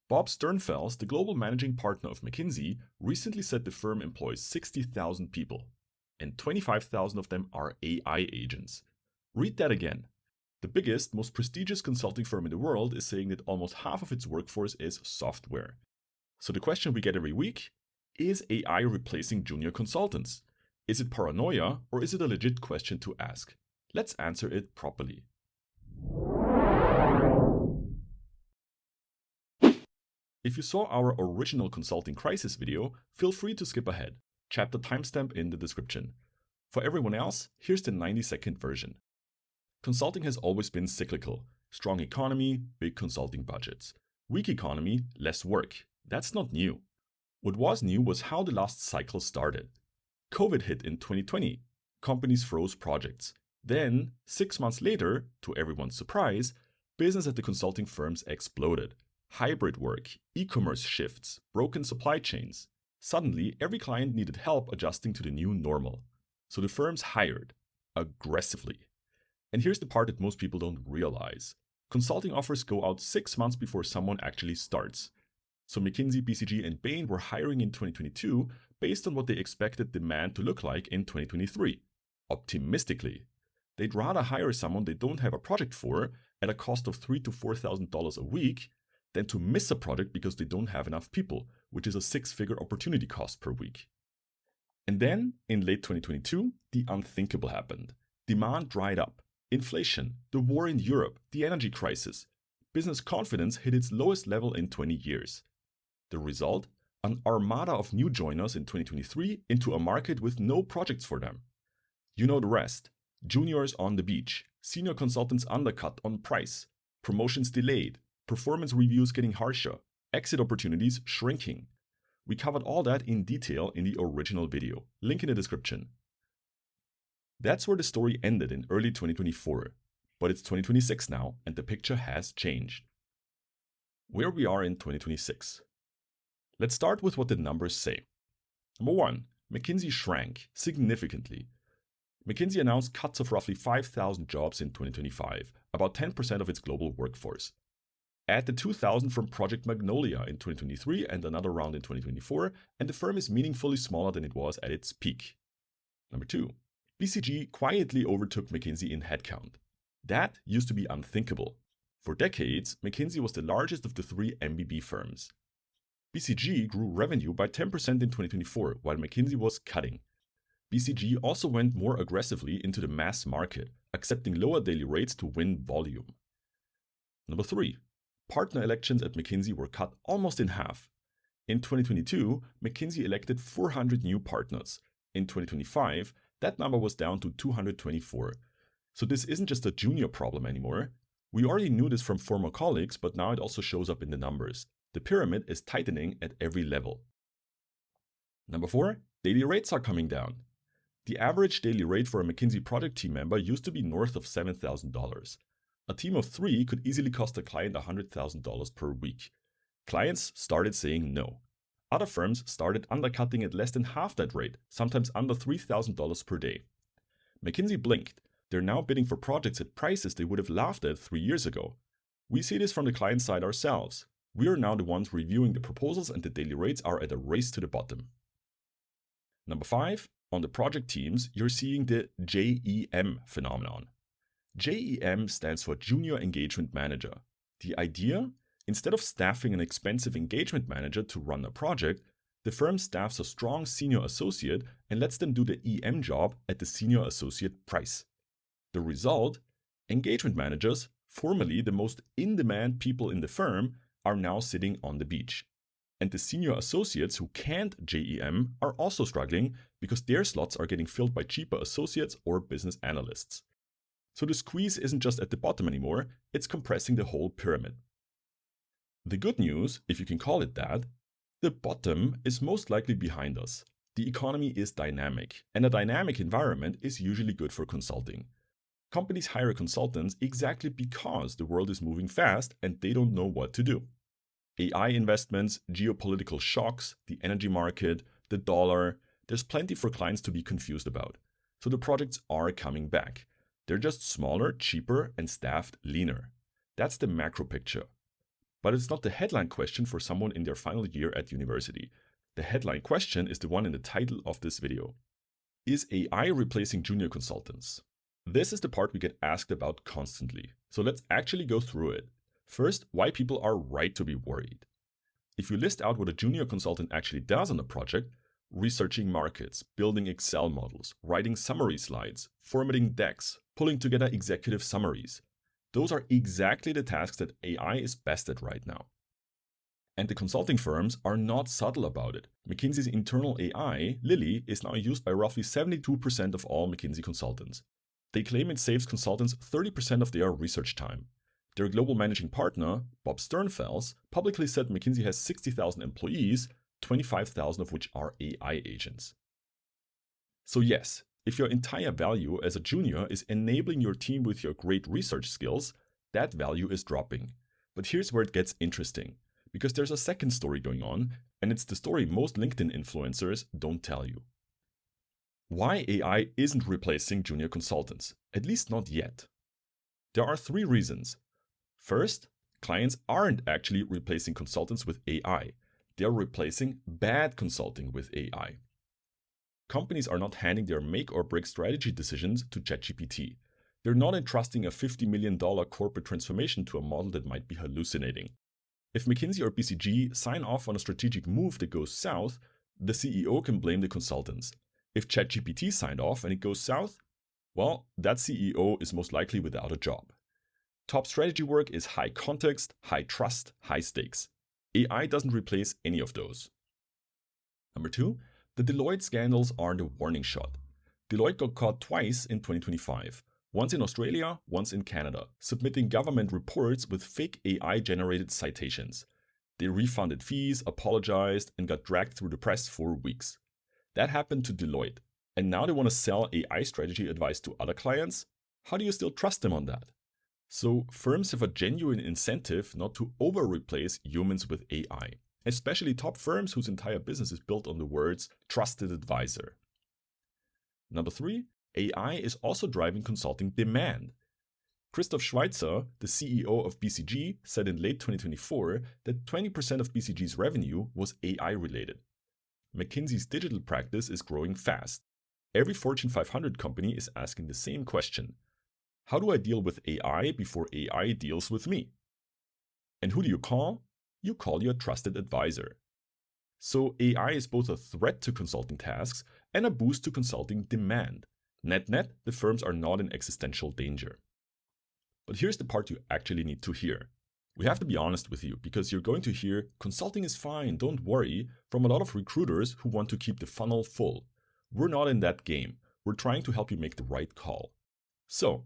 Bob Sternfels, the global managing partner of McKinsey, recently said the firm employs 60,000 people, and 25,000 of them are AI agents. Read that again. The biggest, most prestigious consulting firm in the world is saying that almost half of its workforce is software. So the question we get every week, is AI replacing junior consultants? Is it paranoia, or is it a legit question to ask? Let's answer it properly. If you saw our original consulting crisis video, feel free to skip ahead. Chapter timestamp in the description. For everyone else, here's the 90-second version. Consulting has always been cyclical. Strong economy, big consulting budgets. Weak economy, less work. That's not new. What was new was how the last cycle started. COVID hit in 2020. Companies froze projects. Then, 6 months later, to everyone's surprise, business at the consulting firms exploded. Hybrid work, e-commerce shifts, broken supply chains. Suddenly, every client needed help adjusting to the new normal. So the firms hired. Aggressively. And here's the part that most people don't realize. Consulting offers go out 6 months before someone actually starts. So McKinsey, BCG, and Bain were hiring in 2022 based on what they expected demand to look like in 2023. Optimistically. They'd rather hire someone they don't have a project for at a cost of $3,000 to $4,000 a week than to miss a project because they don't have enough people, which is a 6-figure opportunity cost per week. And then, in late 2022, the unthinkable happened. Demand dried up. Inflation, the war in Europe, the energy crisis. Business confidence hit its lowest level in 20 years. The result? An armada of new joiners in 2023 into a market with no projects for them. You know the rest. Juniors on the beach, senior consultants undercut on price, promotions delayed, performance reviews getting harsher, exit opportunities shrinking. We covered all that in detail in the original video, link in the description. That's where the story ended in early 2024, but it's 2026 now and the picture has changed. Where we are in 2026. Let's start with what the numbers say. Number 1, McKinsey shrank significantly. McKinsey announced cuts of roughly 5,000 jobs in 2025, about 10% of its global workforce. Add the 2,000 from Project Magnolia in 2023 and another round in 2024, and the firm is meaningfully smaller than it was at its peak. Number 2, BCG quietly overtook McKinsey in headcount. That used to be unthinkable. For decades, McKinsey was the largest of the 3 MBB firms. BCG grew revenue by 10% in 2024, while McKinsey was cutting. BCG also went more aggressively into the mass market, accepting lower daily rates to win volume. Number 3, partner elections at McKinsey were cut almost in half. In 2022, McKinsey elected 400 new partners. In 2025, that number was down to 224. So this isn't just a junior problem anymore. We already knew this from former colleagues, but now it also shows up in the numbers. The pyramid is tightening at every level. Number 4, daily rates are coming down. The average daily rate for a McKinsey project team member used to be north of $7,000. A team of 3 could easily cost a client $100,000 per week. Clients started saying no. Other firms started undercutting at less than half that rate, sometimes under $3,000 per day. McKinsey blinked. They're now bidding for projects at prices they would have laughed at 3 years ago. We see this from the client side ourselves. We are now the ones reviewing the proposals and the daily rates are at a race to the bottom. Number 5, on the project teams, you're seeing the JEM phenomenon. JEM stands for Junior Engagement Manager. The idea? Instead of staffing an expensive engagement manager to run a project, the firm staffs a strong senior associate and lets them do the EM job at the senior associate price. The result? Engagement managers, formerly the most in-demand people in the firm, are now sitting on the beach. And the senior associates who can't JEM are also struggling because their slots are getting filled by cheaper associates or business analysts. So the squeeze isn't just at the bottom anymore, it's compressing the whole pyramid. The good news, if you can call it that, the bottom is most likely behind us. The economy is dynamic, and a dynamic environment is usually good for consulting. Companies hire consultants exactly because the world is moving fast and they don't know what to do. AI investments, geopolitical shocks, the energy market, the dollar, there's plenty for clients to be confused about. So the projects are coming back. They're just smaller, cheaper, and staffed leaner. That's the macro picture. But it's not the headline question for someone in their final year at university. The headline question is the one in the title of this video. Is AI replacing junior consultants? This is the part we get asked about constantly. So let's actually go through it. First, why people are right to be worried. If you list out what a junior consultant actually does on a project, researching markets, building Excel models, writing summary slides, formatting decks, pulling together executive summaries, those are exactly the tasks that AI is best at right now. And the consulting firms are not subtle about it. McKinsey's internal AI, Lily, is now used by roughly 72% of all McKinsey consultants. They claim it saves consultants 30% of their research time. Their global managing partner, Bob Sternfels, publicly said McKinsey has 60,000 employees, 25,000 of which are AI agents. So yes, if your entire value as a junior is enabling your team with your great research skills, that value is dropping. But here's where it gets interesting, because there's a second story going on, and it's the story most LinkedIn influencers don't tell you. Why AI isn't replacing junior consultants, at least not yet. There are 3 reasons. First, clients aren't actually replacing consultants with AI. They're replacing bad consulting with AI. Companies are not handing their make or break strategy decisions to ChatGPT. They're not entrusting a $50 million corporate transformation to a model that might be hallucinating. If McKinsey or BCG sign off on a strategic move that goes south, the CEO can blame the consultants. If ChatGPT signed off and it goes south, well, that CEO is most likely without a job. Top strategy work is high context, high trust, high stakes. AI doesn't replace any of those. Number 2, the Deloitte scandals aren't a warning shot. Deloitte got caught twice in 2025, once in Australia, once in Canada, submitting government reports with fake AI-generated citations. They refunded fees, apologized, and got dragged through the press for weeks. That happened to Deloitte, and now they want to sell AI strategy advice to other clients? How do you still trust them on that? So firms have a genuine incentive not to over-replace humans with AI, especially top firms whose entire business is built on the words trusted advisor. Number 3, AI is also driving consulting demand. Christoph Schweitzer, the CEO of BCG, said in late 2024 that 20% of BCG's revenue was AI related. McKinsey's digital practice is growing fast. Every Fortune 500 company is asking the same question. How do I deal with AI before AI deals with me? And who do you call? You call your trusted advisor. So AI is both a threat to consulting tasks and a boost to consulting demand. Net-net, the firms are not in existential danger. But here's the part you actually need to hear. We have to be honest with you because you're going to hear, consulting is fine, don't worry, from a lot of recruiters who want to keep the funnel full. We're not in that game. We're trying to help you make the right call. So,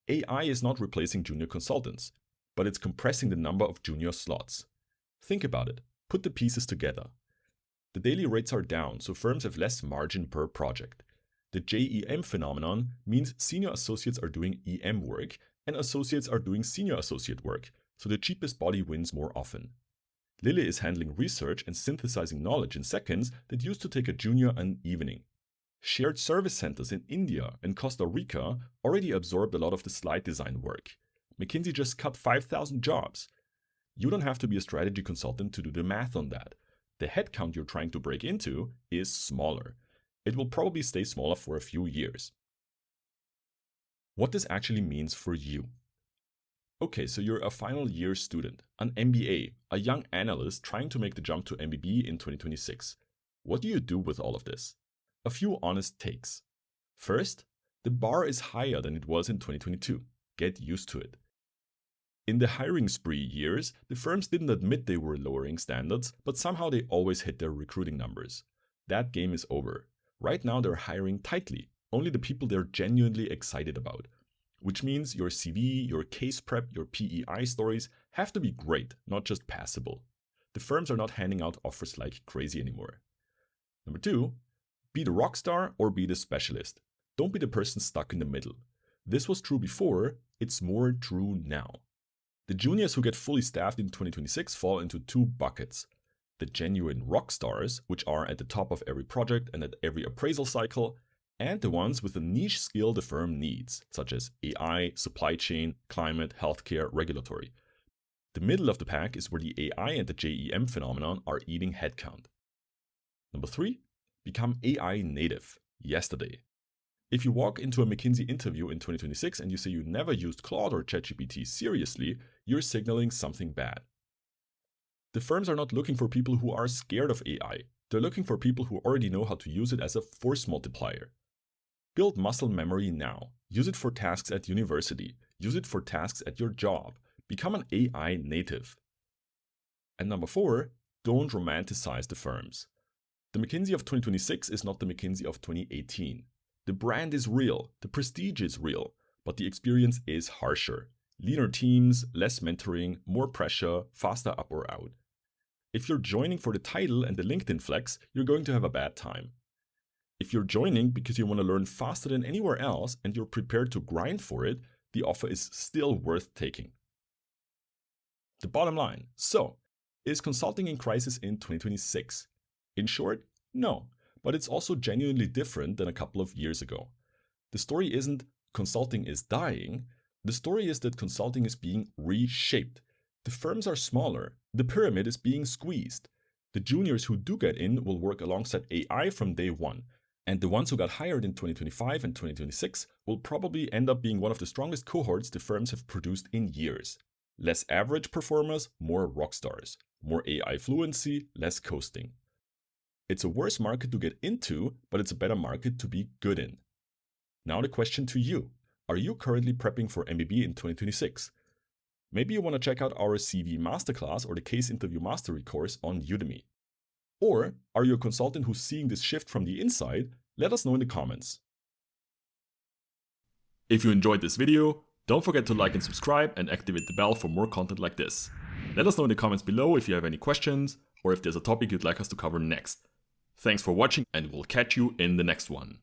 AI is not replacing junior consultants, but it's compressing the number of junior slots. Think about it. Put the pieces together. The daily rates are down, so firms have less margin per project. The JEM phenomenon means senior associates are doing EM work and associates are doing senior associate work, so the cheapest body wins more often. Lily is handling research and synthesizing knowledge in seconds that used to take a junior an evening. Shared service centers in India and Costa Rica already absorbed a lot of the slide design work. McKinsey just cut 5,000 jobs. You don't have to be a strategy consultant to do the math on that. The headcount you're trying to break into is smaller. It will probably stay smaller for a few years. What this actually means for you. Okay, so you're a final year student, an MBA, a young analyst trying to make the jump to MBB in 2026. What do you do with all of this? A few honest takes. First, the bar is higher than it was in 2022. Get used to it. In the hiring spree years, the firms didn't admit they were lowering standards, but somehow they always hit their recruiting numbers. That game is over. Right now they're hiring tightly, only the people they're genuinely excited about. Which means your CV, your case prep, your PEI stories have to be great, not just passable. The firms are not handing out offers like crazy anymore. Number 2, be the rock star or be the specialist. Don't be the person stuck in the middle. This was true before, it's more true now. The juniors who get fully staffed in 2026 fall into 2 buckets. The genuine rock stars, which are at the top of every project and at every appraisal cycle, and the ones with the niche skill the firm needs, such as AI, supply chain, climate, healthcare, regulatory. The middle of the pack is where the AI and the JEM phenomenon are eating headcount. Number 3, become AI native yesterday. If you walk into a McKinsey interview in 2026 and you say you never used Claude or ChatGPT seriously, you're signaling something bad. The firms are not looking for people who are scared of AI. They're looking for people who already know how to use it as a force multiplier. Build muscle memory now. Use it for tasks at university. Use it for tasks at your job. Become an AI native. And number 4, don't romanticize the firms. The McKinsey of 2026 is not the McKinsey of 2018. The brand is real, the prestige is real, but the experience is harsher. Leaner teams, less mentoring, more pressure, faster up or out. If you're joining for the title and the LinkedIn flex, you're going to have a bad time. If you're joining because you want to learn faster than anywhere else and you're prepared to grind for it, the offer is still worth taking. The bottom line. So, is consulting in crisis in 2026? In short, no, but it's also genuinely different than a couple of years ago. The story isn't consulting is dying, the story is that consulting is being reshaped. The firms are smaller, the pyramid is being squeezed. The juniors who do get in will work alongside AI from day one, and the ones who got hired in 2025 and 2026 will probably end up being one of the strongest cohorts the firms have produced in years. Less average performers, more rock stars. More AI fluency, less coasting. It's a worse market to get into, but it's a better market to be good in. Now the question to you. Are you currently prepping for MBB in 2026? Maybe you want to check out our CV Masterclass or the Case Interview Mastery course on Udemy. Or are you a consultant who's seeing this shift from the inside? Let us know in the comments. If you enjoyed this video, don't forget to like and subscribe and activate the bell for more content like this. Let us know in the comments below if you have any questions or if there's a topic you'd like us to cover next. Thanks for watching and we'll catch you in the next one.